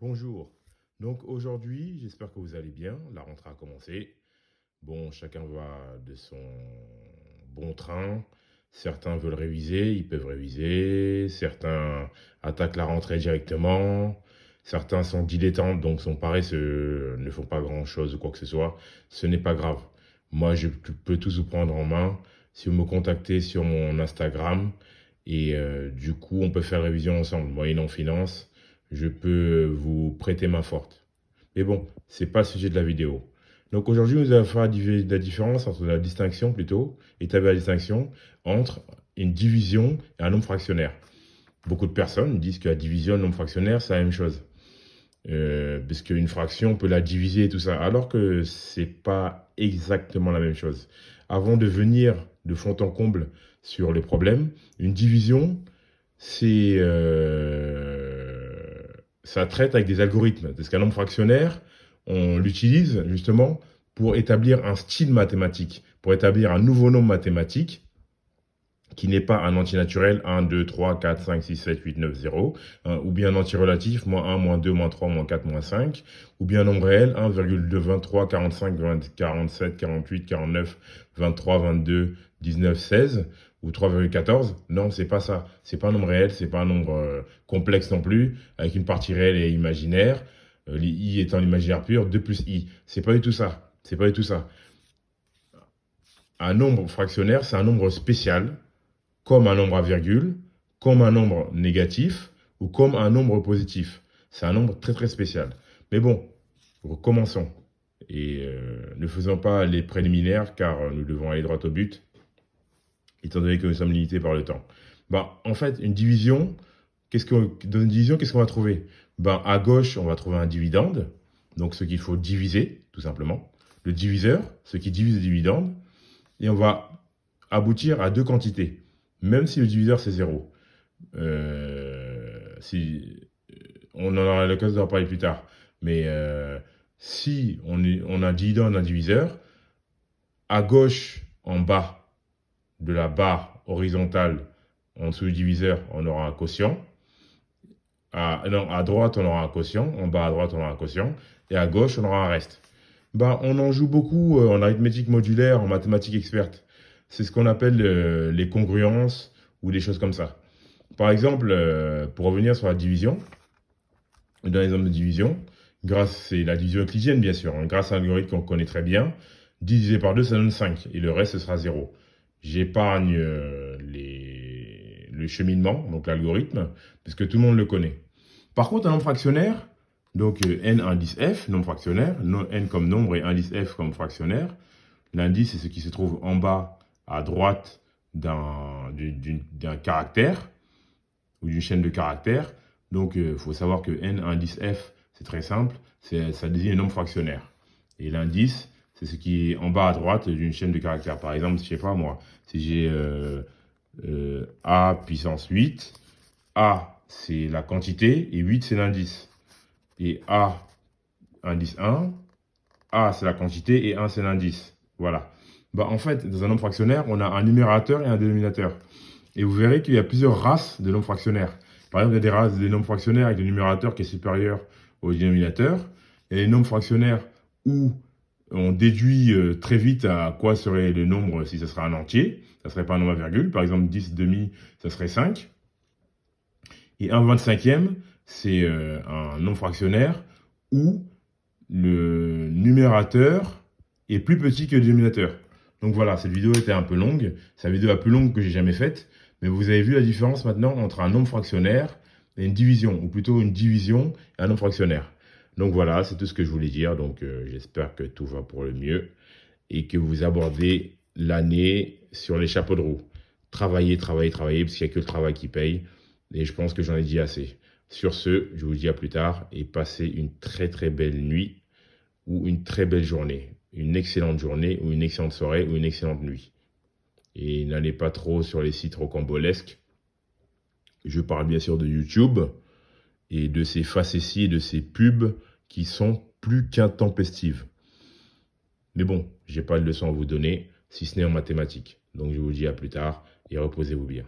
Bonjour. Donc aujourd'hui, j'espère que vous allez bien. La rentrée a commencé. Bon, chacun va de son bon train. Certains veulent réviser, ils peuvent réviser. Certains attaquent la rentrée directement. Certains sont dilettantes, donc sont paresseux, ne font pas grand-chose ou quoi que ce soit. Ce n'est pas grave. Moi, je peux tous vous prendre en main si vous me contactez sur mon Instagram. Et du coup, on peut faire la révision ensemble. Moyennant finance, je peux vous prêter main forte. Mais bon, c'est pas le sujet de la vidéo. Donc aujourd'hui, nous allons faire la différence entre la distinction plutôt, établir la distinction entre une division et un nombre fractionnaire. Beaucoup de personnes disent que la division et le nombre fractionnaire, c'est la même chose. Parce qu'une fraction, on peut la diviser et tout ça, alors que c'est pas exactement la même chose. Avant de venir de fond en comble sur les problèmes, une division, c'est ça traite avec des algorithmes. Parce qu'un nombre fractionnaire, on l'utilise justement pour établir un style mathématique, pour établir un nouveau nombre mathématique qui n'est pas un antinaturel 1, 2, 3, 4, 5, 6, 7, 8, 9, 0, hein, ou bien un antirelatif, moins 1, moins 2, moins 3, moins 4, moins 5, ou bien un nombre réel 1,2, 23, 45, 20, 47, 48, 49, 23, 22, 19, 16, ou 3,14. Non, c'est pas ça. C'est pas un nombre réel, c'est pas un nombre complexe non plus, avec une partie réelle et imaginaire, i étant l'imaginaire pur, 2 plus i. C'est pas du tout ça. C'est pas du tout ça. Un nombre fractionnaire, c'est un nombre spécial, comme un nombre à virgule, comme un nombre négatif ou comme un nombre positif. C'est un nombre très très spécial. Mais bon, recommençons. Et ne faisons pas les préliminaires car nous devons aller droit au but, étant donné que nous sommes limités par le temps. En fait, une division, dans une division, qu'est-ce qu'on va trouver? À gauche, on va trouver un dividende, donc ce qu'il faut diviser, tout simplement. Le diviseur, ce qui divise le dividende. Et on va aboutir à deux quantités, même si le diviseur c'est 0. On en aura l'occasion d'en parler plus tard. Mais si on a un dividende, un diviseur, à gauche, en bas de la barre horizontale, en dessous du diviseur, on aura un quotient. À droite, on aura un quotient. En bas à droite, on aura un quotient. Et à gauche, on aura un reste. On en joue beaucoup en arithmétique modulaire, en mathématiques expertes. C'est ce qu'on appelle les congruences ou des choses comme ça. Par exemple, pour revenir sur la division, dans l'exemple de division, c'est la division euclidienne bien sûr, hein, grâce à un algorithme qu'on connaît très bien, 10 divisé par 2 ça donne 5 et le reste ce sera 0. J'épargne le cheminement, donc l'algorithme, parce que tout le monde le connaît. Par contre, un nombre fractionnaire, donc n indice f, nombre fractionnaire, n comme nombre et indice f comme fractionnaire. L'indice, c'est ce qui se trouve en bas à droite d'un caractère ou d'une chaîne de caractères. Donc, il faut savoir que n indice f, c'est très simple, ça désigne un nombre fractionnaire. Et l'indice, c'est ce qui est en bas à droite d'une chaîne de caractères. Par exemple, je sais pas moi, si j'ai a puissance 8, a c'est la quantité et 8 c'est l'indice. Et a indice 1, a c'est la quantité et 1 c'est l'indice. Voilà. En fait, dans un nombre fractionnaire, on a un numérateur et un dénominateur. Et vous verrez qu'il y a plusieurs races de nombres fractionnaires. Par exemple, il y a des races de nombres fractionnaires avec le numérateur qui est supérieur au dénominateur. Il y a les nombres fractionnaires où on déduit très vite à quoi serait le nombre si ce serait un entier. Ça ne serait pas un nombre à virgule. Par exemple, 10 demi, ça serait 5. Et 1/25e, c'est un nombre fractionnaire où le numérateur est plus petit que le dénominateur. Donc voilà, cette vidéo était un peu longue. C'est la vidéo la plus longue que j'ai jamais faite. Mais vous avez vu la différence maintenant entre un nombre fractionnaire et une division, ou plutôt une division et un nombre fractionnaire. Donc voilà, c'est tout ce que je voulais dire. Donc j'espère que tout va pour le mieux et que vous abordez l'année sur les chapeaux de roue. Travaillez, travaillez, travaillez, parce qu'il n'y a que le travail qui paye. Et je pense que j'en ai dit assez. Sur ce, je vous dis à plus tard et passez une très très belle nuit ou une très belle journée. Une excellente journée ou une excellente soirée ou une excellente nuit. Et n'allez pas trop sur les sites rocambolesques. Je parle bien sûr de YouTube et de ces facéties et de ces pubs qui sont plus qu'intempestives. Mais bon, j'ai pas de leçon à vous donner, si ce n'est en mathématiques. Donc je vous dis à plus tard et reposez-vous bien.